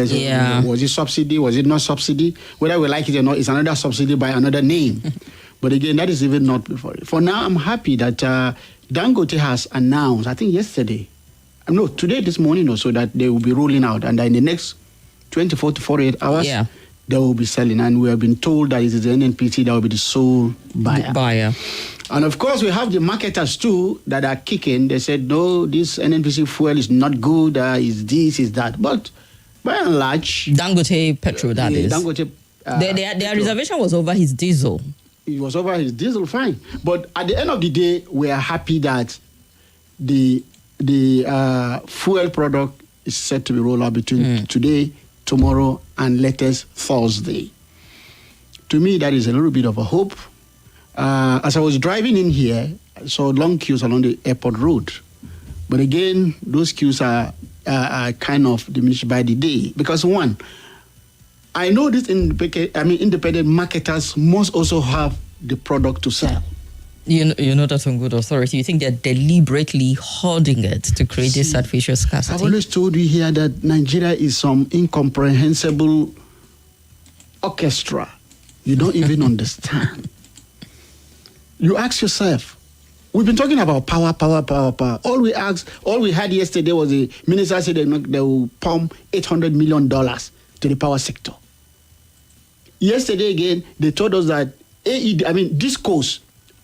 says, was it subsidy? Was it not subsidy? Whether we like it or not, it's another subsidy by another name. But again, that is even not before. For now, I'm happy that Dangote has announced, I think yesterday, today, this morning or so, that they will be rolling out. And in the next 24 to 48 hours, they will be selling. And we have been told that it is the NNPC that will be the sole buyer. And of course, we have the marketers too that are kicking. They said, no, this NNPC fuel is not good, is this, is that. But by and large... Dangote petrol, that is. Dangote... their reservation was over his diesel. It was over his diesel, fine. But at the end of the day, we are happy that the fuel product is set to be rolled out between today, tomorrow, and latest Thursday. To me, that is a little bit of a hope. As I was driving in here, I saw long queues along the airport road. But again, those queues are kind of diminished by the day. Because one, I know these independent marketers must also have the product to sell. You know that on good authority. You think they're deliberately hoarding it to create this artificial scarcity? I've always told you here that Nigeria is some incomprehensible orchestra. You don't even understand. You ask yourself, we've been talking about power. All we had yesterday was the minister said they will pump $800 million to the power sector. Yesterday again, they told us that discos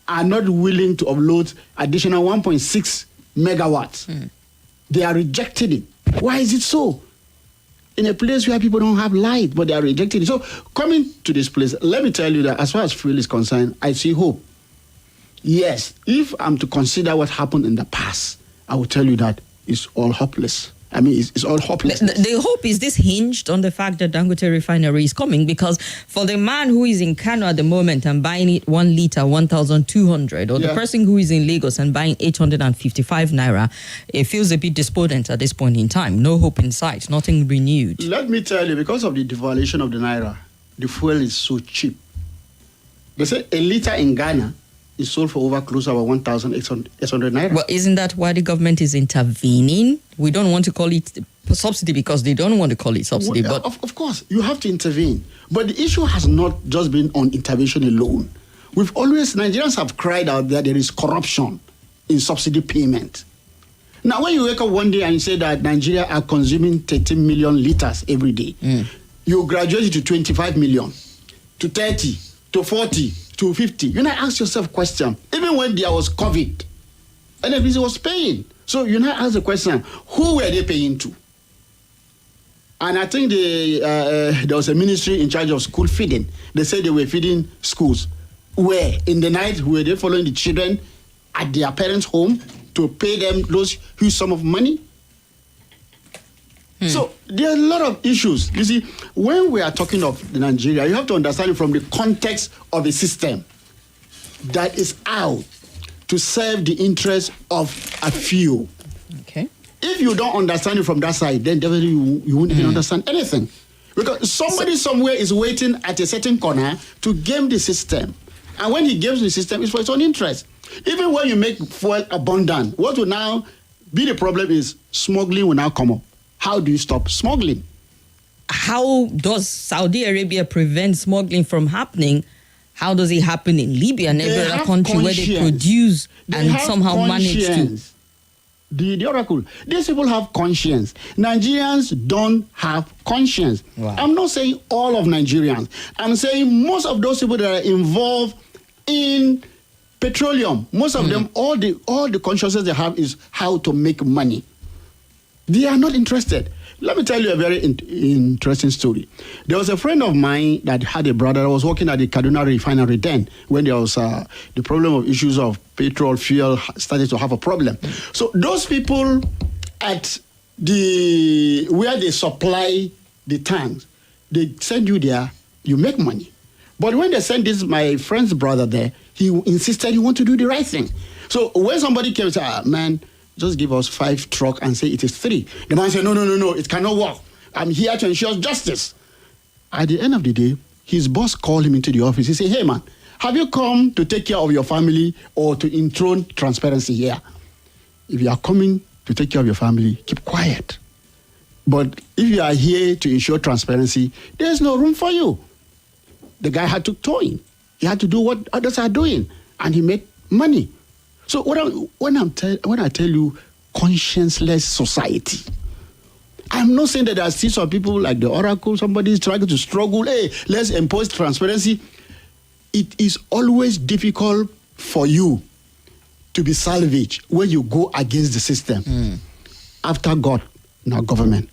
are not willing to upload additional 1.6 megawatts. They are rejecting it. Why is it so? In a place where people don't have light, but they are rejecting it. So coming to this place, let me tell you that as far as fuel is concerned, I see hope. Yes, if I'm to consider what happened in the past, I will tell you that it's all hopeless. It's all hopeless. The hope is this hinged on the fact that Dangote refinery is coming, because for the man who is in Kano at the moment and buying it 1 liter, 1,200, or the person who is in Lagos and buying 855 naira, it feels a bit despondent at this point in time. No hope in sight, nothing renewed. Let me tell you, because of the devaluation of the naira, the fuel is so cheap. They say a liter in Ghana is sold for over close to about 1,800 naira. Well, isn't that why the government is intervening? We don't want to call it subsidy because they don't want to call it subsidy. Well, but of course, you have to intervene. But the issue has not just been on intervention alone. Nigerians have cried out that there is corruption in subsidy payment. Now, when you wake up one day and you say that Nigeria are consuming 13 million liters every day, you graduate to 25 million, to 30, to 40, to 50. You now ask yourself a question. Even when there was COVID, NFBC was paying. So you now ask the question, who were they paying to? And I think there was a ministry in charge of school feeding. They said they were feeding schools. Where? In the night, were they following the children at their parents' home to pay them those huge sum of money? So there are a lot of issues. You see, when we are talking of Nigeria, you have to understand it from the context of a system that is out to serve the interests of a few. Okay. If you don't understand it from that side, then definitely you won't even understand anything. Because somebody somewhere is waiting at a certain corner to game the system. And when he games the system, it's for his own interest. Even when you make fuel abundant, what will now be the problem is smuggling will now come up. How do you stop smuggling? How does Saudi Arabia prevent smuggling from happening? How does it happen in Libya and every other country where they produce and somehow manage to? The oracle. These people have conscience. Nigerians don't have conscience. Wow. I'm not saying all of Nigerians. I'm saying most of those people that are involved in petroleum, most of them, all the consciousness they have is how to make money. They are not interested. Let me tell you a very interesting story. There was a friend of mine that had a brother that was working at the Kaduna refinery then, when there was the problem of issues of petrol, fuel started to have a problem. So those people at where they supply the tanks, they send you there, you make money. But when they sent my friend's brother there, he insisted he want to do the right thing. So when somebody came and said, man, just give us 5 trucks and say it is 3. The man said, no, it cannot work. I'm here to ensure justice. At the end of the day, his boss called him into the office. He said, hey, man, have you come to take care of your family or to enthrone transparency here? If you are coming to take care of your family, keep quiet. But if you are here to ensure transparency, there's no room for you. The guy had to toil. He had to do what others are doing, and he made money. So when I tell you conscienceless society, I'm not saying that there are still some people like the Oracle, somebody is trying to struggle, hey, let's impose transparency. It is always difficult for you to be salvaged when you go against the system. After God, now government.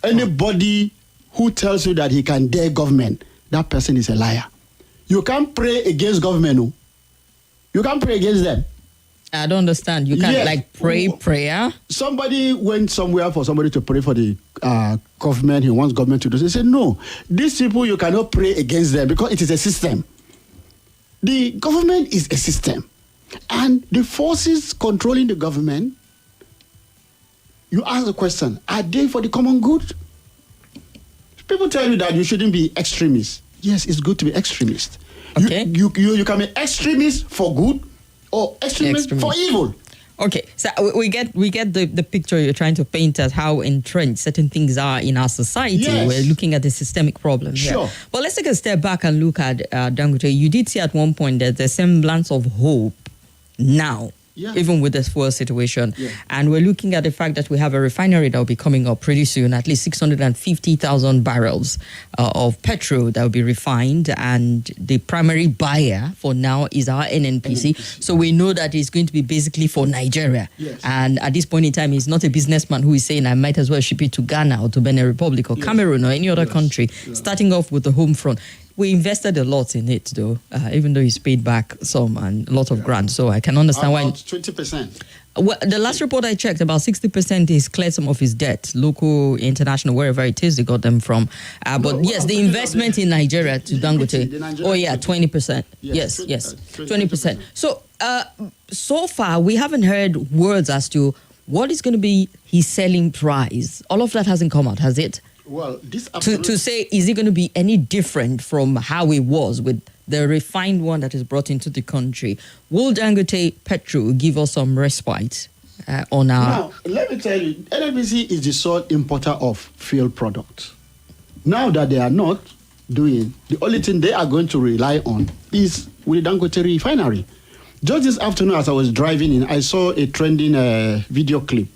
Anybody who tells you that he can dare government, that person is a liar. You can't pray against government. No? You can't pray against them. I don't understand. You can't pray prayer. Somebody went somewhere for somebody to pray for the government. He wants government to do. He said, no, these people, you cannot pray against them because it is a system. The government is a system. And the forces controlling the government, you ask the question, are they for the common good? People tell you that you shouldn't be extremist. Yes, it's good to be extremist. Okay. You can be extremist for good or extremist for evil. Okay, so we get the picture you're trying to paint as how entrenched certain things are in our society. Yes. We're looking at the systemic problem here. Sure. But let's take a step back and look at Dangote. You did see at one point that there's semblance of hope now. Yeah. Even with this fuel situation. Yeah. And we're looking at the fact that we have a refinery that will be coming up pretty soon, at least 650,000 barrels of petrol that will be refined. And the primary buyer for now is our NNPC. So we know that it's going to be basically for Nigeria. Yes. And at this point in time, he's not a businessman who is saying, I might as well ship it to Ghana or to Benin Republic or Cameroon or any other country, starting off with the home front. We invested a lot in it, though, even though he's paid back some and a lot of grants. So I can understand why. 20%. Well, the last report I checked, about 60% is cleared some of his debt, local, international, wherever it is they got them from. But yes, the investment in Nigeria to Dangote. 20%. Yes, 20%. So, so far, we haven't heard words as to what is going to be his selling price. All of that hasn't come out, has it? Well, this to say, is it going to be any different from how it was with the refined one that is brought into the country? Will Dangote Petrol give us some respite on our... Now, let me tell you, NNPC is the sole importer of fuel products. Now that they are not doing, the only thing they are going to rely on is with the Dangote refinery. Just this afternoon, as I was driving in, I saw a trending video clip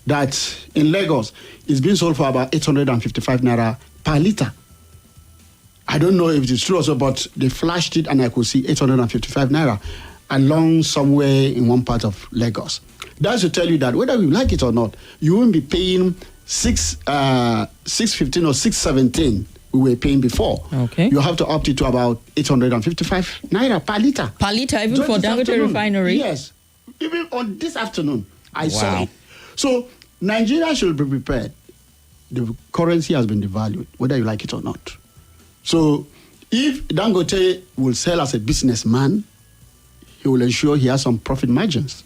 that in Lagos is being sold for about 855 naira per liter. I don't know if it's true also, but they flashed it and I could see 855 naira along somewhere in one part of Lagos. That should tell you that whether you like it or not, you won't be paying 615 or 617 we were paying before. Okay. You have to opt it to about 855 naira per liter. Per liter, even just for Dangote refinery? Yes. Even on this afternoon, I saw it. So Nigeria should be prepared. The currency has been devalued, whether you like it or not. So if Dangote will sell as a businessman, he will ensure he has some profit margins.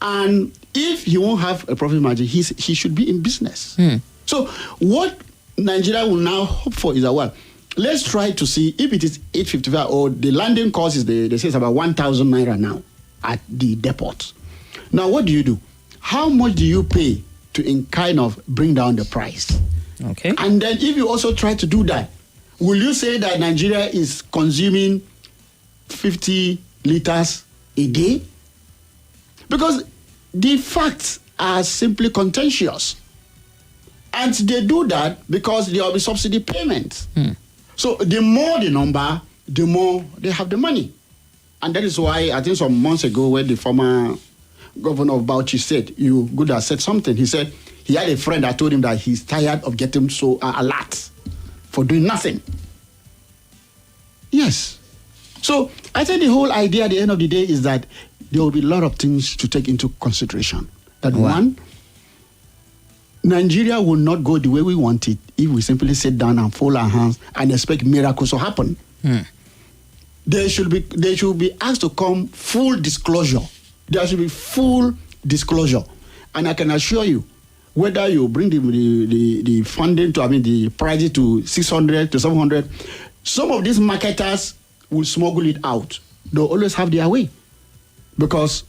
And if he won't have a profit margin, he should be in business. So what Nigeria will now hope for is that, well, let's try to see if it is 855 or the landing cost is, they say it's about 1,000 naira now at the depot. Now, what do? How much do you pay to kind of bring down the price? Okay. And then if you also try to do that, will you say that Nigeria is consuming 50 liters a day? Because the facts are simply contentious. And they do that because there will be subsidy payments. So the more the number, the more they have the money. And that is why I think some months ago when the former governor of Bauchi said, you could have said something. He said he had a friend that told him that he's tired of getting so alert for doing nothing. Yes. So I think the whole idea at the end of the day is that there will be a lot of things to take into consideration. That one, Nigeria will not go the way we want it if we simply sit down and fold our hands and expect miracles to happen. They should be asked to come full disclosure. There should be full disclosure. And I can assure you, whether you bring the funding to, the prices to 600 to 700, some of these marketers will smuggle it out. They'll always have their way. Because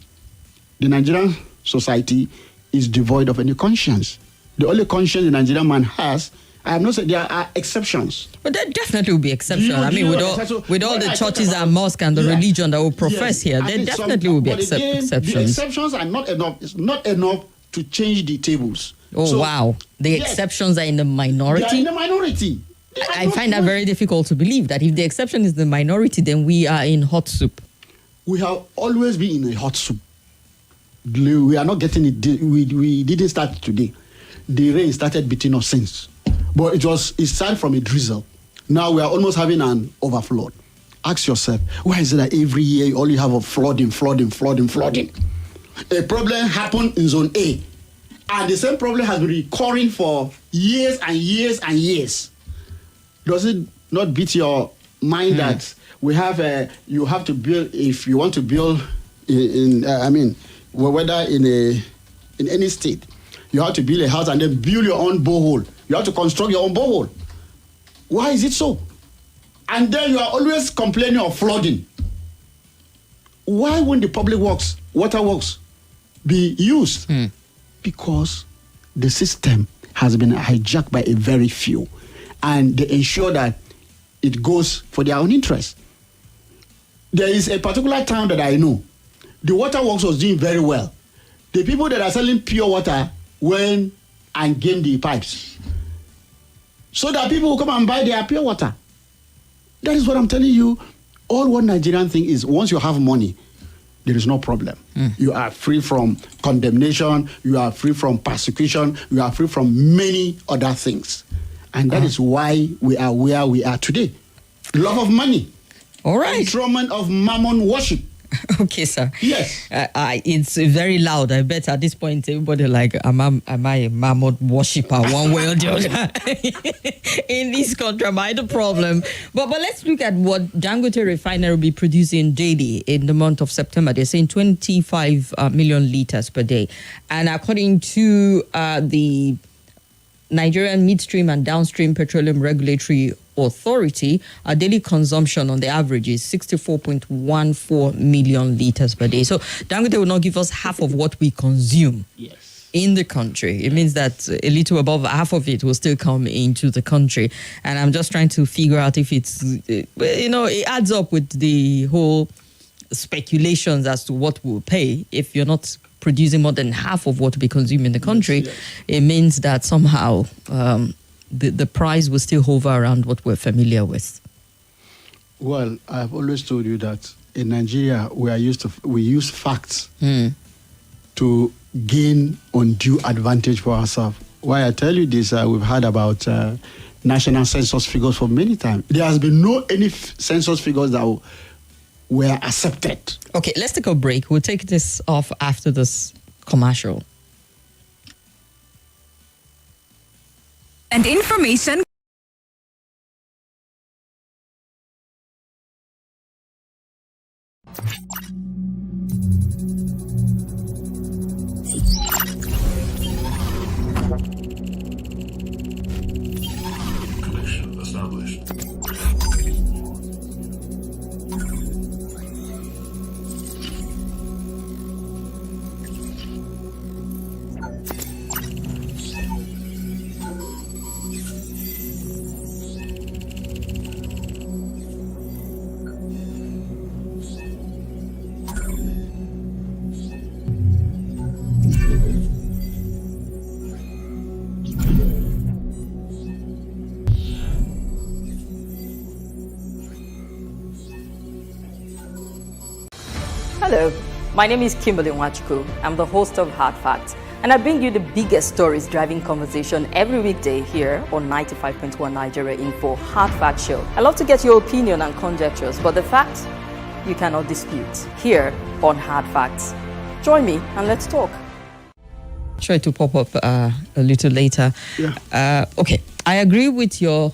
the Nigerian society is devoid of any conscience. the only conscience the Nigerian man has. I have not said there are exceptions. But there definitely will be exceptions. I mean, with all the churches and mosques and the religion that will profess here, there definitely will be exceptions. The exceptions are not enough. It's not enough to change the tables. Oh, wow. The exceptions are in the minority? They are in the minority. I find that very difficult to believe, that if the exception is the minority, then we are in hot soup. We have always been in a hot soup. We are not getting it. We didn't start today. The rain started beating us since. But it started from a drizzle. Now we are almost having an overflow. Ask yourself, why is it that every year all you have a flooding? A problem happened in zone A. And the same problem has been recurring for years and years and years. Does it not beat your mind that we have you have to build, if you want to build whether in any state, you have to build a house and then build your own borehole. You have to construct your own borehole. Why is it so? And then you are always complaining of flooding. Why won't the public works, water works, be used? Because the system has been hijacked by a very few, and they ensure that it goes for their own interest. There is a particular town that I know. The water works was doing very well. The people that are selling pure water went and gained the pipes, so that people will come and buy their pure water. That is what I'm telling you. All one Nigerian thing is, once you have money, there is no problem. You are free from condemnation, you are free from persecution, you are free from many other things. And that is why we are where we are today. Love of money. All right. Instrument of mammon worship. Okay, sir. Yes. It's very loud. I bet at this point everybody like, am I a mammon worshipper one way or the other in this country? Am I the problem? But let's look at what Dangote Refinery will be producing daily in the month of September. They're saying 25 million liters per day. And according to the Nigerian Midstream and Downstream Petroleum Regulatory Authority, our daily consumption on the average is 64.14 million liters per day. So Dangote will not give us half of what we consume in the country. It means that a little above half of it will still come into the country. And I'm just trying to figure out if it's, it adds up with the whole speculations as to what we'll pay if you're not producing more than half of what we consume in the country. It means that somehow the price will still hover around what we're familiar with. Well, I've always told you that in Nigeria we use facts to gain undue advantage for ourselves. Why I tell you this, we've heard about national census figures for many times. There has been any census figures that were accepted. Okay, let's take a break. We'll take this off after this commercial. And information. Connection established. Hello, my name is Kimberly. I'm the host of Hard Facts, and I bring you the biggest stories driving conversation every weekday here on 95.1 Nigeria Info Hard Fact Show. I love to get your opinion and conjectures, but the facts you cannot dispute here on Hard Facts. Join me and let's talk. Try to pop up a little later. Okay, I agree with your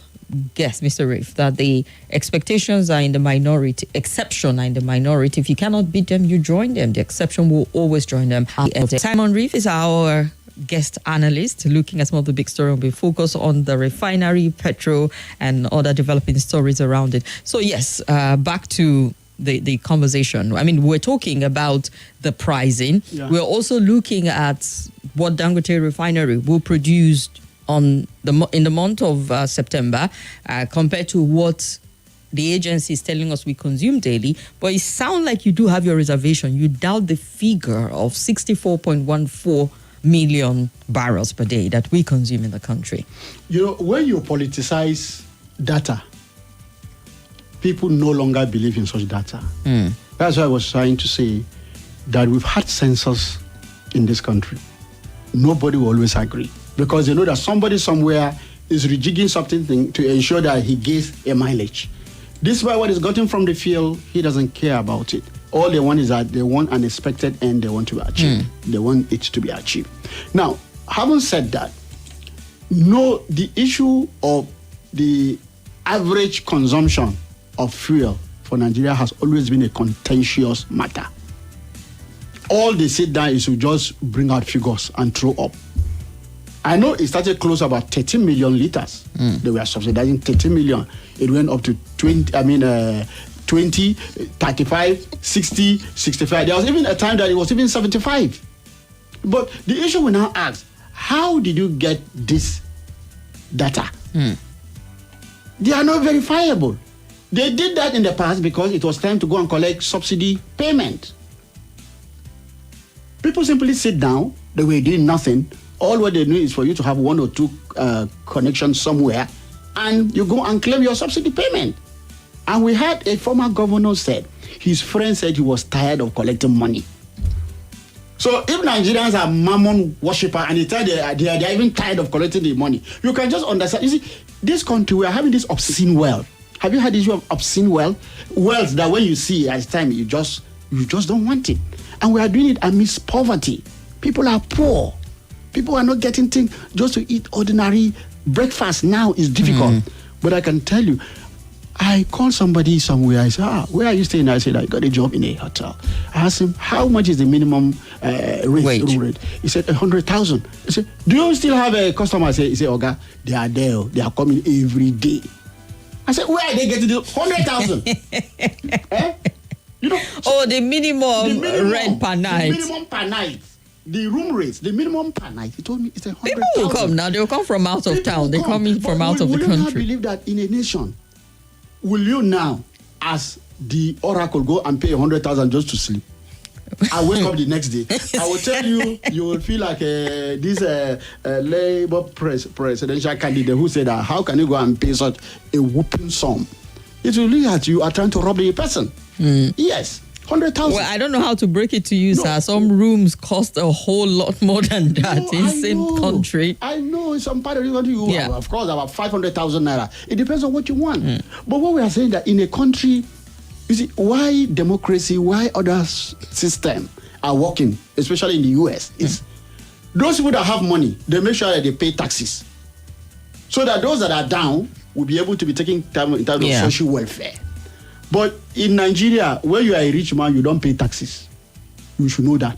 guess, Mr. Reef, that the expectations are in the minority, exception are in the minority. If you cannot beat them, you join them. The exception will always join them. Simon Reef is our guest analyst, looking at some of the big stories. We focus on the refinery, petrol, and other developing stories around it. So yes, back to the conversation. I mean, we're talking about the pricing. We're also looking at what Dangote Refinery will produce in the month of September compared to what the agency is telling us we consume daily. But it sounds like you do have your reservation. You doubt the figure of 64.14 million barrels per day that we consume in the country. When you politicize data, people no longer believe in such data. That's why I was trying to say that we've had census in this country. Nobody will always agree because they know that somebody somewhere is rejigging something to ensure that he gets a mileage. This way, what is gotten from the field, he doesn't care about it. All they want is that they want an expected end they want to achieve. They want it to be achieved. Now, having said that, the issue of the average consumption of fuel for Nigeria has always been a contentious matter. All they sit down is to just bring out figures and throw up. I know it started close about 13 million liters. They were subsidizing 13 million. It went up to 20, 35, 60, 65. There was even a time that it was even 75. But the issue we now ask, how did you get this data? They are not verifiable. They did that in the past because it was time to go and collect subsidy payment. People simply sit down, they were doing nothing. All what they need is for you to have one or two connections somewhere, and you go and claim your subsidy payment. And we had a former governor said, his friend said he was tired of collecting money. So if Nigerians are mammon worshippers and they are even tired of collecting the money, you can just understand. You see, this country, we are having this obscene wealth. Have you heard the issue of obscene wealth? Wealth that when you see as time, you just don't want it. And we are doing it amidst poverty. People are poor. People are not getting things just to eat ordinary breakfast now is difficult. But I can tell you, I called somebody somewhere. I said, where are you staying? I said, I got a job in a hotel. I asked him, how much is the minimum rate? He said, 100,000. I said, do you still have a customer? He said, Oga, they are there. They are coming every day. I said, where are they getting the 100,000? The minimum rent per night. The minimum per night. The room rates, the minimum per night. He told me it's 100,000. People will come now. They will come from out of town. They're coming from out of the country. Will you not believe that in a nation, will you now, as the oracle, go and pay 100,000 just to sleep? I wake up the next day. I will tell you, you will feel like this Labour presidential candidate who said that how can you go and pay such a whooping sum? It will look at you are trying to rob a person. Yes. 100,000. Well, I don't know how to break it to you, sir. Some rooms cost a whole lot more than that in the same country. I know in some part of the country, of course, about 500,000 naira. It depends on what you want. But what we are saying that in a country, you see, why democracy, why other systems are working, especially in the US, is those people that have money, they make sure that they pay taxes. So that those that are down will be able to be taken in terms of social welfare. But in Nigeria, where you are a rich man, you don't pay taxes. You should know that.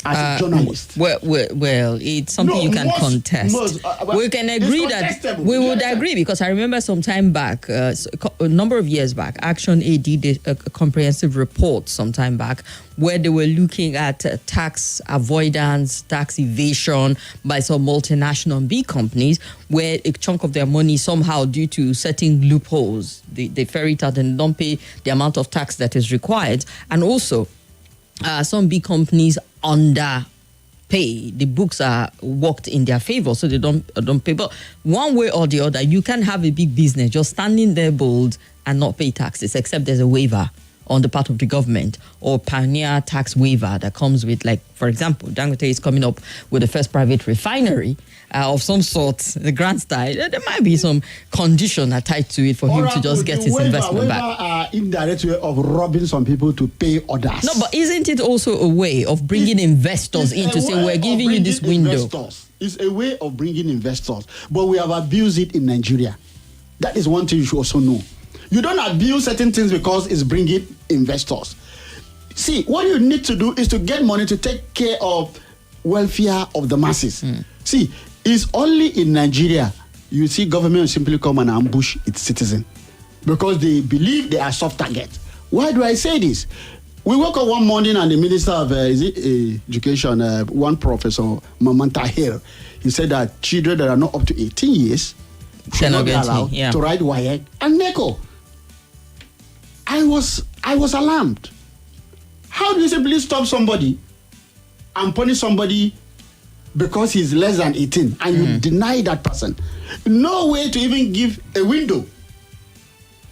As a journalist. Well, it's something you can contest. We can agree that we would agree because I remember some time back, a number of years back, Action Aid did a comprehensive report some time back where they were looking at tax avoidance, tax evasion by some multinational big companies where a chunk of their money somehow due to certain loopholes, they ferry it out and don't pay the amount of tax that is required. And also, some big companies underpay. The books are worked in their favor, so they don't pay. But one way or the other, you can have a big business just standing there bold and not pay taxes, except there's a waiver on the part of the government or pioneer tax waiver that comes with, like, for example, Dangote is coming up with the first private refinery of some sort, the grand style. There might be some condition attached to it for him to just get his investment back. Indirect way of robbing some people to pay others. No, but isn't it also a way of bringing investors in to say we're giving you this window? It's a way of bringing investors, but we have abused it in Nigeria. That is one thing you should also know. You don't abuse certain things because it's bringing investors. See, what you need to do is to get money to take care of welfare of the masses. See, it's only in Nigeria you see government simply come and ambush its citizen because they believe they are soft target. Why do I say this? We woke up one morning and the Minister of Education, one Professor Mamanta Hill, he said that children that are not up to 18 years should not be allowed to ride WAEC and NECO. I was alarmed. How do you simply stop somebody and punish somebody because he's less than 18 and you deny that person? No way to even give a window.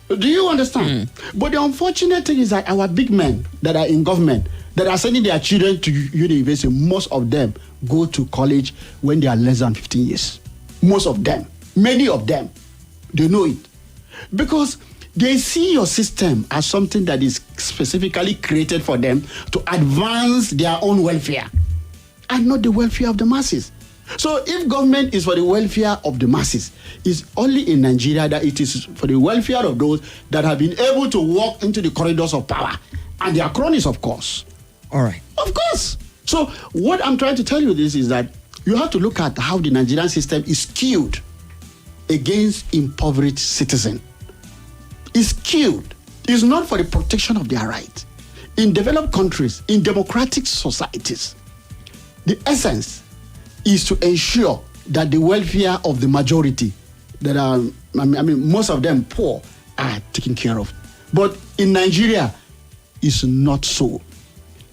Do you understand? But the unfortunate thing is that our big men that are in government, that are sending their children to university, most of them go to college when they are less than 15 years. Most of them. Many of them. They know it. Because they see your system as something that is specifically created for them to advance their own welfare and not the welfare of the masses. So if government is for the welfare of the masses, it's only in Nigeria that it is for the welfare of those that have been able to walk into the corridors of power. And their cronies, of course. All right. Of course. So what I'm trying to tell you this is that you have to look at how the Nigerian system is skewed against impoverished citizens. It's skewed. It's not for the protection of their rights. In developed countries, in democratic societies, the essence is to ensure that the welfare of the majority that are, most of them poor, are taken care of. But in Nigeria, it's not so.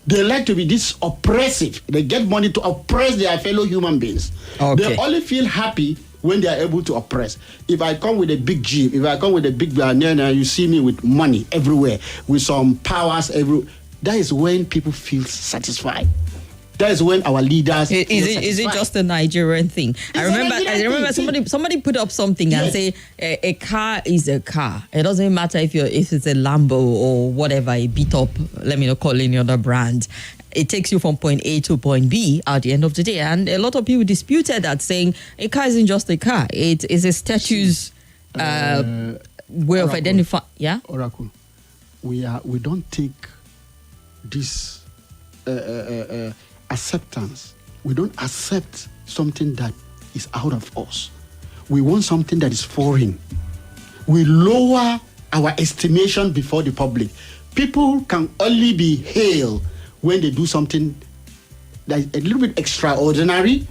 They like to be this oppressive. They get money to oppress their fellow human beings. Okay. They only feel happy when they are able to oppress. If I come with a big jeep, if I come with a big banana, you see me with money everywhere, with some powers everywhere, that is when people feel satisfied. That is when our leaders. Is it just a Nigerian thing? I remember somebody put up something and say a car is a car. It doesn't matter if it's a Lambo or whatever, a beat up. Let me not call any other brand. It takes you from point A to point B at the end of the day, and a lot of people disputed that, saying a car isn't just a car. It is a statue's way of identifying. Yeah, Oracle. We don't take this. Acceptance. We don't accept something that is out of us. We want something that is foreign. We lower our estimation before the public. People can only be hailed when they do something that is a little bit extraordinary.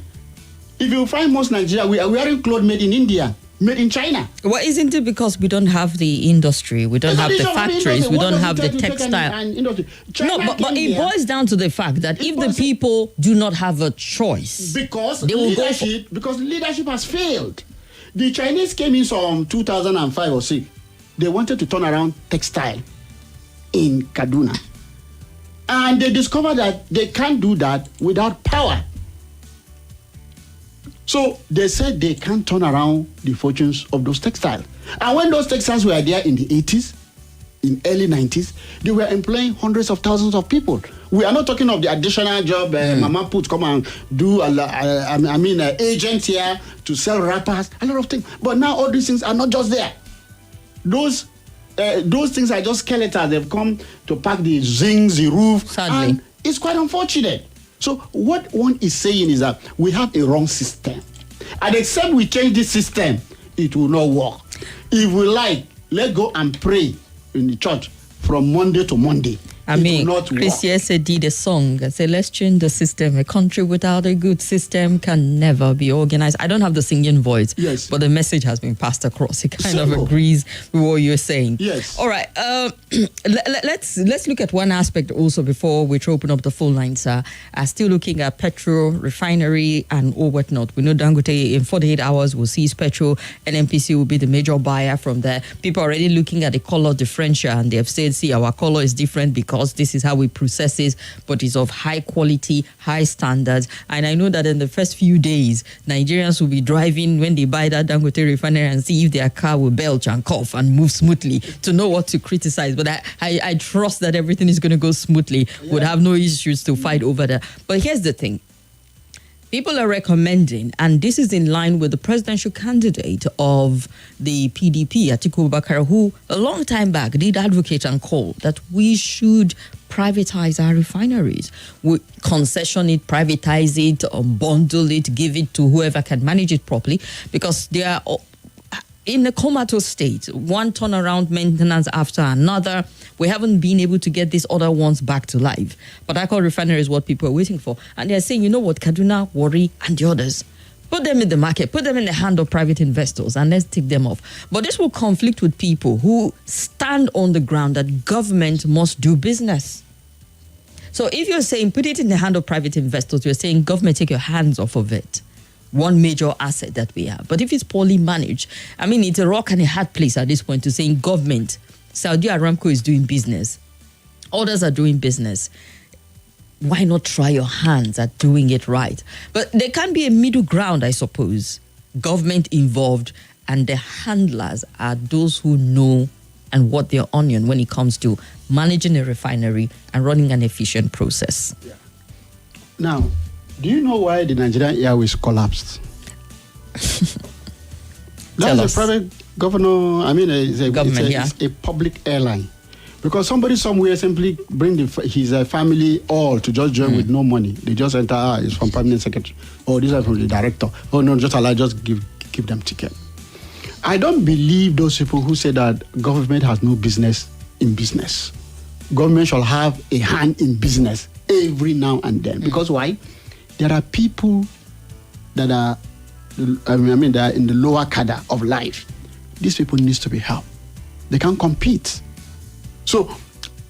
If you find most Nigeria, we are wearing clothes made in India, made in China. Well, isn't it because we don't have the industry, we don't have the factories, we don't have the textile? No, but it boils down to the fact that if the people do not have a choice, because leadership has failed. The Chinese came in from 2005 or 6. They wanted to turn around textile in Kaduna. And they discovered that they can't do that without power. So they said they can't turn around the fortunes of those textiles. And when those textiles were there in the 80s, in early 90s, they were employing hundreds of thousands of people. We are not talking of the additional job Mama Put come and do, agents here to sell wrappers, a lot of things. But now all these things are not just there. Those things are just skeletons. They've come to pack the zincs, the roof. Sadly. And it's quite unfortunate. So what one is saying is that we have a wrong system. And except we change this system, it will not work. If we like, let's go and pray in the church from Monday to Monday. Chris Yese did a song and said, let's change the system. A country without a good system can never be organized. I don't have the singing voice, yes, but the message has been passed across. It kind of agrees with what you're saying. Yes. All right. Let's look at one aspect also before we open up the phone lines. Still looking at petrol, refinery, and all whatnot. We know Dangote in 48 hours will seize petrol, and NPC will be the major buyer from there. People are already looking at the color differential, and they have said, see, our color is different because this is how we process it, but it's of high quality, high standards. And I know that in the first few days, Nigerians will be driving when they buy that Dangote refinery and see if their car will belch and cough and move smoothly to know what to criticize. But I trust that everything is going to go smoothly. Yeah. Would have no issues to fight over that. But here's the thing. People are recommending, and this is in line with the presidential candidate of the PDP, Atiku Abubakar, who a long time back did advocate and call that we should privatize our refineries. We concession it, privatize it, bundle it, give it to whoever can manage it properly, because in a comatose state, one turnaround maintenance after another. We haven't been able to get these other ones back to life. But Port Refinery is what people are waiting for. And they're saying, you know what, Kaduna, Warri, and the others, put them in the market, put them in the hand of private investors, and let's take them off. But this will conflict with people who stand on the ground that government must do business. So if you're saying put it in the hand of private investors, you're saying government, take your hands off of it. One major asset that we have. But if it's poorly managed, I mean, it's a rock and a hard place at this point to saying government, Saudi Aramco is doing business. Others are doing business. Why not try your hands at doing it right? But there can be a middle ground, I suppose. Government involved, and the handlers are those who know and what they're onion when it comes to managing a refinery and running an efficient process. Yeah. Now, do you know why the Nigerian Airways collapsed? That's a private governor. I mean, it's a public airline. Because somebody somewhere simply bring his family all to just join with no money. They just enter, it's from permanent secretary. Oh, this is from the director. Oh, no, just give them ticket. I don't believe those people who say that government has no business in business. Government shall have a hand in business every now and then. Because why? There are people that are, they are in the lower cadre of life. These people need to be helped. They can't compete. So,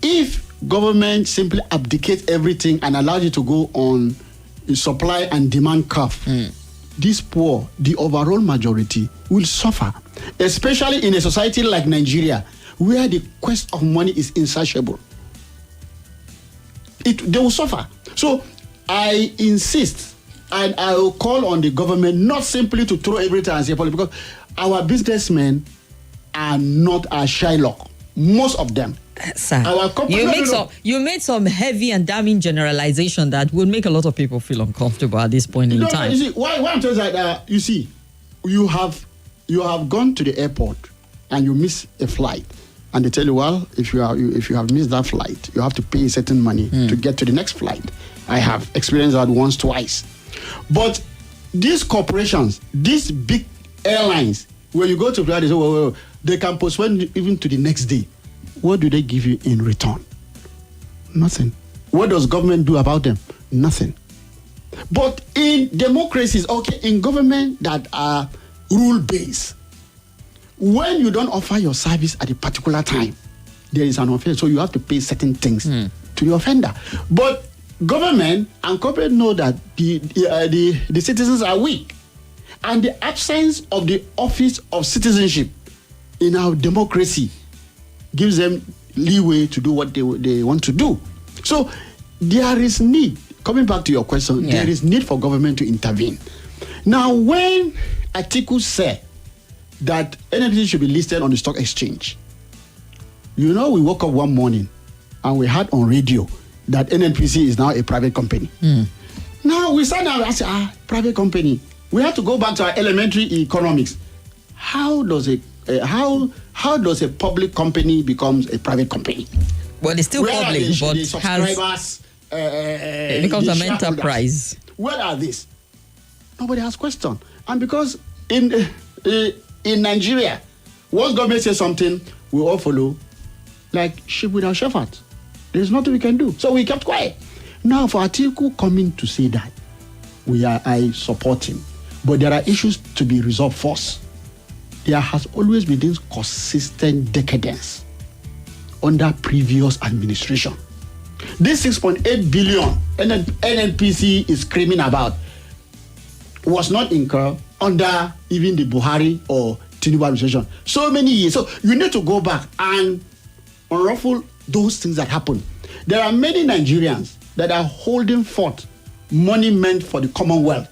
if government simply abdicates everything and allows you to go on a supply and demand curve, this poor, the overall majority, will suffer. Especially in a society like Nigeria, where the quest of money is insatiable. They will suffer. So, I insist, and I will call on the government not simply to throw everything and say, because our businessmen are not a Shylock. Most of them. Sir, you made some heavy and damning generalization that would make a lot of people feel uncomfortable at this point in time. You see, why I'm telling you that, you see, you have gone to the airport and you miss a flight, and they tell you, well, if you have missed that flight, you have to pay a certain money to get to the next flight. I have experienced that once, twice. But these corporations, these big airlines, when you go to flight, they say, well, they can postpone even to the next day. What do they give you in return? Nothing. What does government do about them? Nothing. But in democracies, in government that are rule-based, when you don't offer your service at a particular time, there is an offense. So you have to pay certain things to the offender. But government and corporate know that the citizens are weak. And the absence of the office of citizenship in our democracy gives them leeway to do what they want to do. So there is need, coming back to your question, there is need for government to intervene. Now, when Atiku said that NNPC should be listed on the stock exchange, we woke up one morning and we heard on radio that NNPC is now a private company. Now we sat down and said, private company. We have to go back to our elementary economics. How does a public company becomes a private company? Well, it's still public, but the subscribers, it becomes an enterprise. Where are these? Nobody has question. And because in Nigeria, once government says something, we all follow like sheep without shepherd. There's nothing we can do. So we kept quiet. Now for Atiku coming to say that, I support him. But there are issues to be resolved first. There has always been this consistent decadence under previous administration. This 6.8 billion NNPC is screaming about was not incurred under even the Buhari or Tinubu administration. So many years. So you need to go back and unruffle those things that happen. There are many Nigerians that are holding forth money meant for the Commonwealth,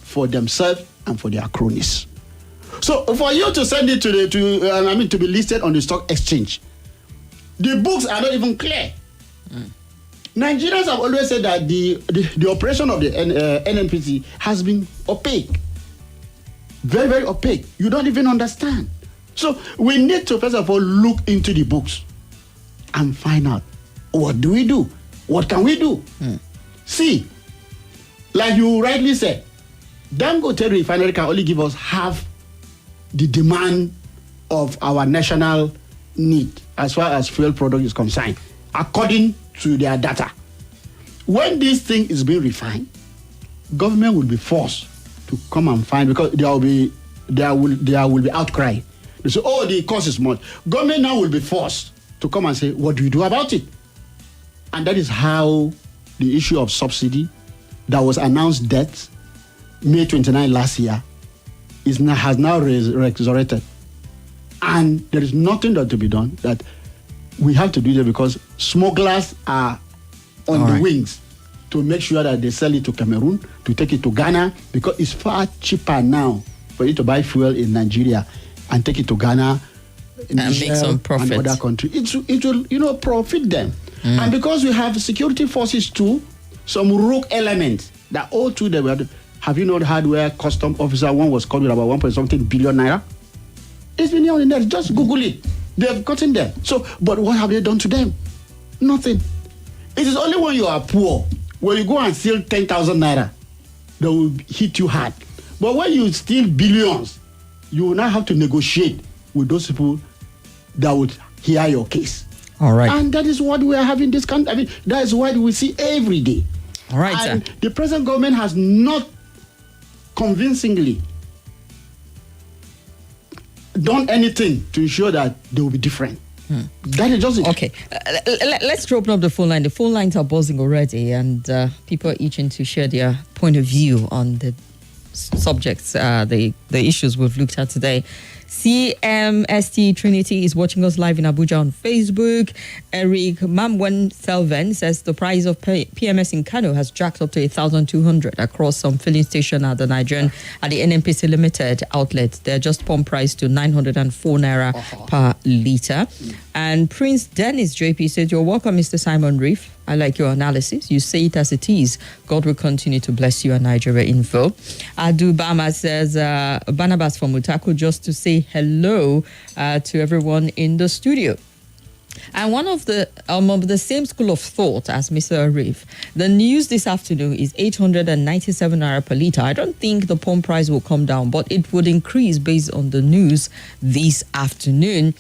for themselves and for their cronies. So for you to send it to be listed on the stock exchange, the books are not even clear. Nigerians have always said that the operation of the NNPC has been opaque. Very, very opaque. You don't even understand. So we need to first of all look into the books and find out, what do we do? What can we do? See, like you rightly said, Dangote Refinery can only give us half the demand of our national need as far as fuel product is concerned, according to their data. When this thing is being refined, government will be forced to come and find, because there will be outcry. They say, oh, the cost is much. Government now will be forced to come and say, what do you do about it? And that is how the issue of subsidy that was announced debt May 29 last year has now resurrected. And there is nothing that to be done, that we have to do that, because smugglers are on the wings to make sure that they sell it to Cameroon, to take it to Ghana, because it's far cheaper now for you to buy fuel in Nigeria and take it to Ghana, and make some profit. And other countries. It will, profit them. And because we have security forces too, some rogue elements that all too they were. Have you not heard where custom officer one was called with about 1.something billion naira? It's been here on the net. Just Google it. They have gotten there. So, but what have they done to them? Nothing. It is only when you are poor, when you go and steal 10,000 naira, they will hit you hard. But when you steal billions, you will now have to negotiate with those people that would hear your case. All right. And that is what we are having this country. I mean, that is what we see every day. All right, and sir. The present government has not convincingly done anything to ensure that they will be different. That is just it. Okay, let's open up the phone line. The phone lines are buzzing already, and people are itching to share their point of view on the subjects, the issues we've looked at today. CMST Trinity is watching us live in Abuja on Facebook. Eric Mamwen Selven says the price of PMS in Kano has jacked up to 1,200 across some filling station at the NNPC Limited outlet. They're just pump price to 904 naira per litre. And Prince Dennis JP said, "You're welcome, Mr. Simon Reef. I like your analysis. You say it as it is. God will continue to bless you." And Nigeria Info. Adu Bama says, Barnabas from Mutaku, just to say hello to everyone in the studio. And one of the same school of thought as Mr. Reef, the news this afternoon is 897 naira per litre. I don't think the pump price will come down, but it would increase based on the news this afternoon,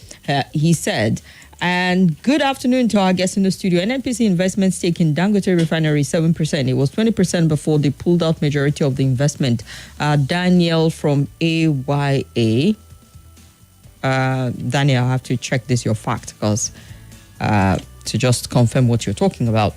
he said. And good afternoon to our guests in the studio. NNPC investment stake in Dangote Refinery 7%. It was 20% before they pulled out majority of the investment. Daniel from AYA. Daniel, I have to check this, your fact, because to just confirm what you're talking about.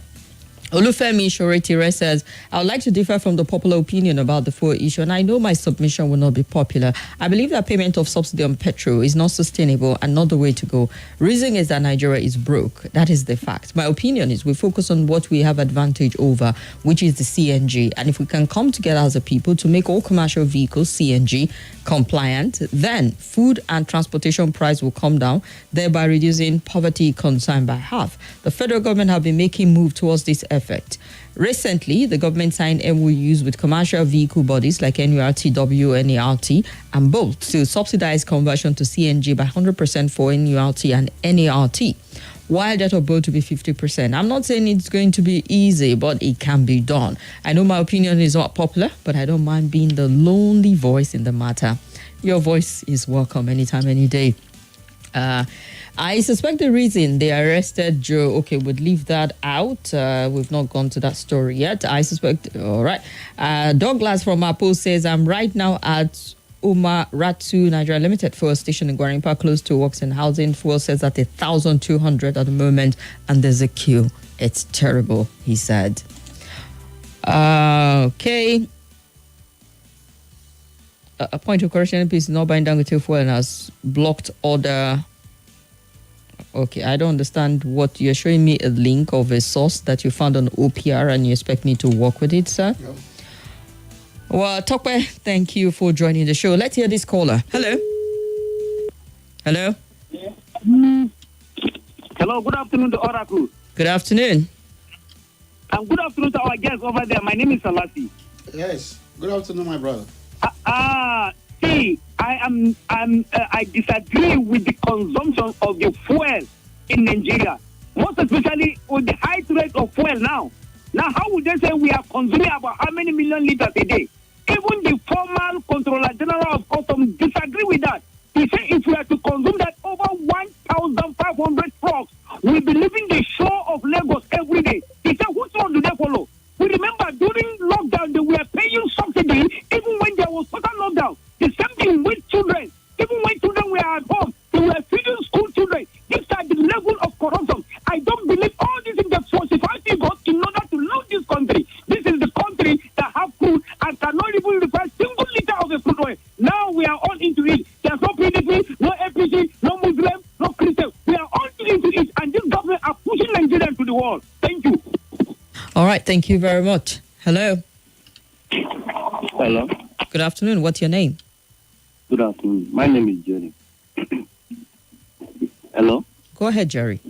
Olufemi Shoretire says, "I would like to differ from the popular opinion about the fuel issue, and I know my submission will not be popular. I believe that payment of subsidy on petrol is not sustainable and not the way to go. Reason is that Nigeria is broke. That is the fact. My opinion is we focus on what we have advantage over, which is the CNG. And if we can come together as a people to make all commercial vehicles CNG compliant, then food and transportation price will come down, thereby reducing poverty concern by half. The federal government have been making move towards this effect. Recently, the government signed MOUs with commercial vehicle bodies like NURTW, NART, and Bolt to subsidize conversion to CNG by 100% for NURT and NART, while that of Bolt to be 50%. I'm not saying it's going to be easy, but it can be done. I know my opinion is not popular, but I don't mind being the lonely voice in the matter. Your voice is welcome anytime, any day. I suspect the reason they arrested Joe, okay, we'll leave that out. We've not gone to that story yet. I suspect, all right. Douglas from Apo says, "I'm right now at Umar Ratu Nigeria Limited fuel station in Gwarimpa, close to Works and Housing. Fuel says at 1,200 at the moment, and there's a queue. It's terrible," he said. Okay. A point of correction, please, not buying Dangote fuel and has blocked order. Okay, I don't understand what you're showing me, a link of a source that you found on OPR and you expect me to work with it, sir? No. Well, Tokwe, thank you for joining the show. Let's hear this caller. Hello? Hello? Hello, good afternoon to Oracle. Good afternoon. And good afternoon to our guests over there. My name is Salasi. Yes, good afternoon, my brother. See, I disagree with the consumption of the fuel in Nigeria, most especially with the high rate of fuel now. Now, how would they say we are consuming about how many million liters a day? Even the former Controller General of Customs disagree with that. He said if we are to consume Now we are all into it. There's no PDP, no APC, no Muslim, no Christian. We are all into it, and this government are pushing Nigeria to the wall. Thank you. All right, thank you very much. Hello. Hello. Good afternoon. What's your name? Good afternoon. My name is Jerry. Hello. Go ahead, Jerry.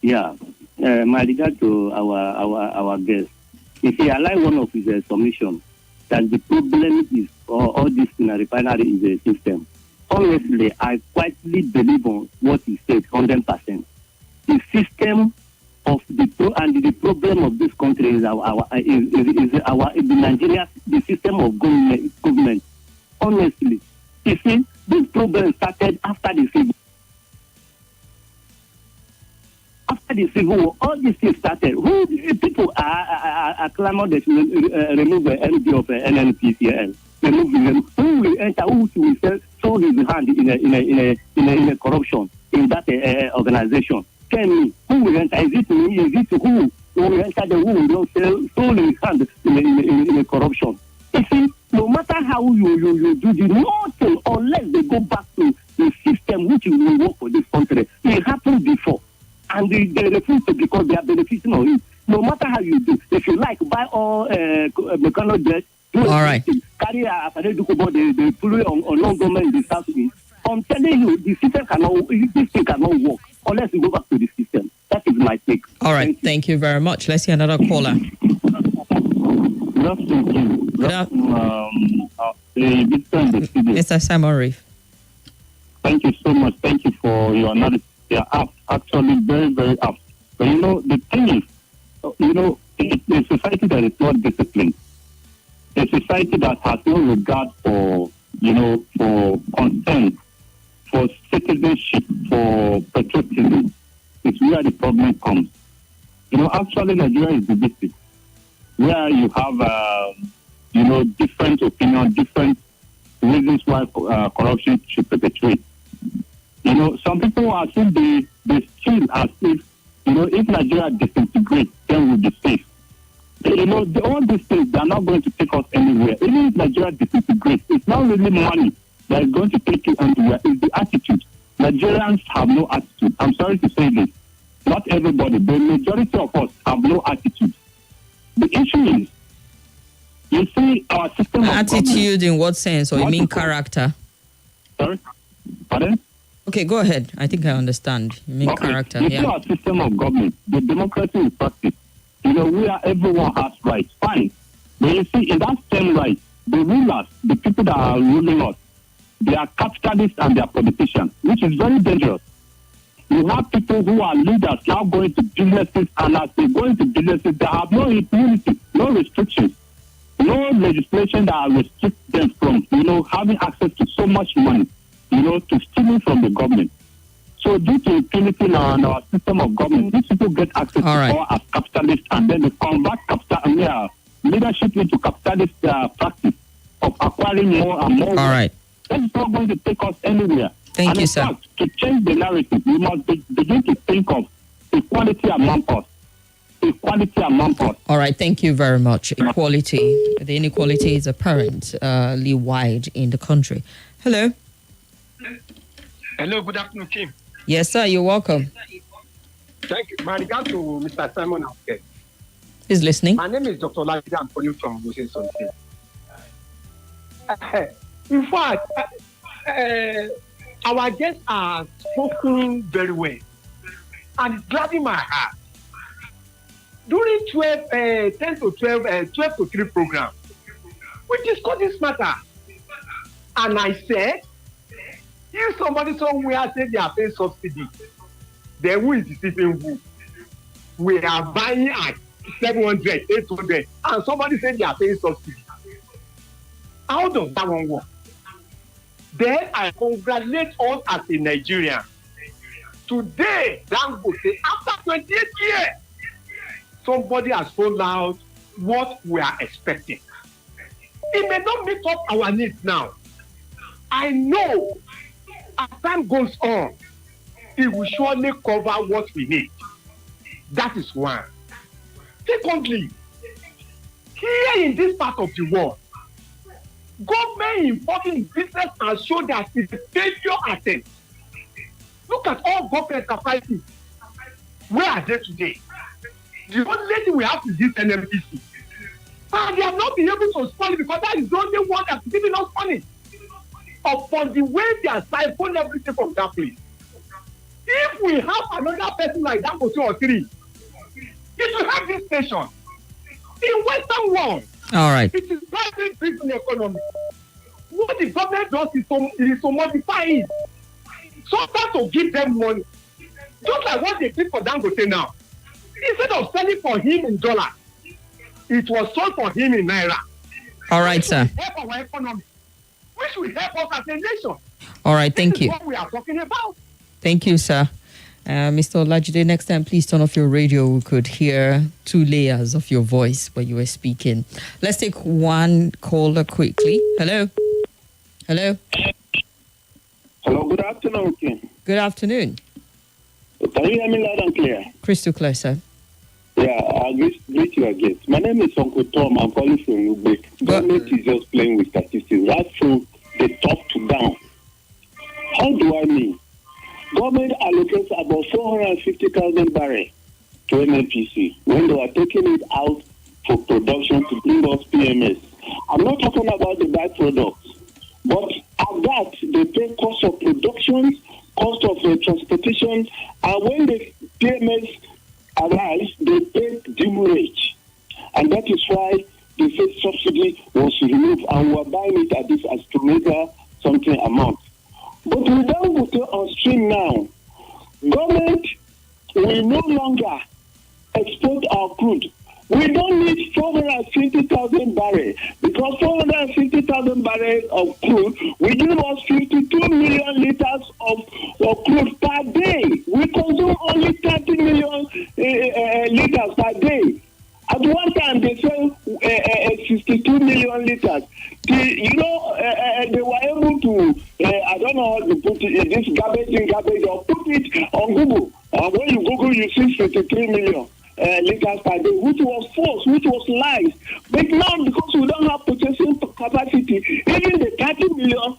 Yeah. My regard to our guest. You see, I like one of his submissions that the problem is all this in a refinery is a system. Honestly, I quietly believe on what he said 100%. The system of the problem of this country is the Nigeria, the system of government. Honestly, you see, this problem started after the civil. After the civil war, all these things started. People are clamoring that remove the energy of NNPCL. Remove them. Who will enter? Who will show his hand in a corruption in that organization? Tell me, who will enter? Is it me? Is it who will enter? The who will show his hand in a corruption? You see, no matter how you do the nothing unless they go back to the system which will work for this country. It happened before. And they refuse to because they are benefiting on it. No matter how you do, if you like, buy all mechanical jets, all right, carry a they put it on non-government in the Southeast. I'm telling you, the system this thing cannot work unless you go back to the system. That is my take. All right, thank you very much. Let's see another caller. Mr. Simon Reef. Thank you so much. Thank you for your analysis. They are apt, actually very, very apt. But the thing is, it's a society that is not disciplined. A society that has no regard for, for consent, for citizenship, for patriotism. It's where the problem comes. Actually, Nigeria is divided, where you have, different opinions, different reasons why corruption should perpetuate. Some people are saying they feel as if, if Nigeria disintegrates, then we'll be safe. All these things, they are not going to take us anywhere. Even if Nigeria disintegrates, it's not really money that is going to take you anywhere. It's the attitude. Nigerians have no attitude. I'm sorry to say this. Not everybody, the majority of us have no attitude. The issue is, you see, our system of attitude in what sense? Or you mean character? Sorry? Pardon? Okay, go ahead. I think I understand. You mean character, you see our system of government, the democracy in practice. Where everyone has rights, fine. But you see, in that same right, the rulers, the people that are ruling us, they are capitalists and they are politicians, which is very dangerous. You have people who are leaders now going to businesses, and as they go into businesses, they have no immunity, no restrictions, no legislation that restricts them from, having access to so much money, to stealing from the government. So due to impunity in our system of government, these people get access to power as capitalists, and then they convert leadership into capitalist practice of acquiring more and more. All right. That's not going to take us anywhere. Thank you, sir. Fact, to change the narrative, we must begin to think of equality among us. Equality among us. All right, thank you very much. Equality. The inequality is apparently wide in the country. Hello. Hello, good afternoon, Kim. Yes, sir, you're welcome. Thank you. My regard to Mr. Simon. Okay. He's listening. My name is Dr. Lagida. I'm calling from Washington State. In fact, our guests are spoken very well, and it's gladdening my heart. During 10 to 12 to 3 program, we discussed this matter, and I said, if somebody somewhere said they are paying subsidy, then who is deceiving who? We are buying at 700, 800, and somebody said they are paying subsidy. How does that one work? Then I congratulate us as a Nigerian. Today, Dangote, after 28 years, somebody has found out what we are expecting. It may not meet up our needs now. I know as time goes on, it will surely cover what we need. That is one. Secondly, here in this part of the world, Government involved in business and show that it's a failure attempt. Look at all government enterprises. Where are they today? The only thing we have is this NMPC. And they have not been able to spend it because that is the only one that's giving us money. Upon the way they are siphoned everything from that place. If we have another person like that for 2 or 3, it will have this nation. In Western world, all right, it is private driven economy. What the government does is to modify it. So that to give them money. Just like what they did for Dangote now. Instead of selling for him in dollars, it was sold for him in naira. All right, sir. Help our economy. Which will help us as a nation. All right, thank This you. is what we are talking about. Thank you, sir. Mr. Olajide, next time, please turn off your radio. We could hear 2 layers of your voice when you were speaking. Let's take one caller quickly. Hello? Hello? Hello, good afternoon, Kim. Good afternoon. Can you hear me loud and clear? Crystal clear, sir. Yeah, I'll greet you again. My name is Uncle Tom. I'm calling from Ubek. Government is just playing with statistics. Right from the top to down. How do I mean? Government allocates about 450,000 barrels to NNPC when they are taking it out for production to bring us PMS. I'm not talking about the byproducts, but at that, they pay cost of production, cost of transportation, and when the PMS arrives, they pay demurrage. And that is why the first subsidy was removed and we are buying it at this astronomical something amount. But we don't go to on stream now. Government will no longer export our crude. We don't need 450,000 barrels because 450,000 barrels of crude will give us 52 million liters of crude per day. We consume only 30 million liters per day. At one time, they sell 62 million liters. They were able to, I don't know how to put it, this garbage, or put it on Google. When you Google, you see 53 million liters per day, which was false, which was lies. But now, because we don't have purchasing capacity, even the 30 million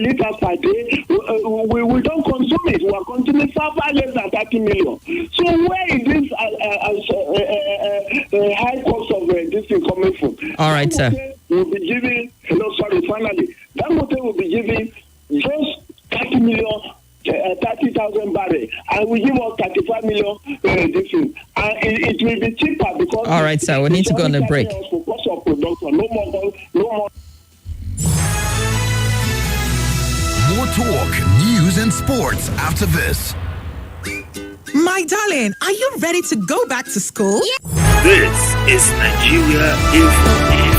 liters per day, we don't consume it. We are consuming far less than 30 million. So where is this high cost of this thing coming from? All right, sir. Will be giving, finally, Dangote will be giving just 30 million. 30,000 barrels, and we give us 35 million this thing. And it will be cheaper because. All right, sir. We need to go on a break. For cost of production, no more. More talk, news, and sports after this. My darling, are you ready to go back to school? This is Nigeria Info.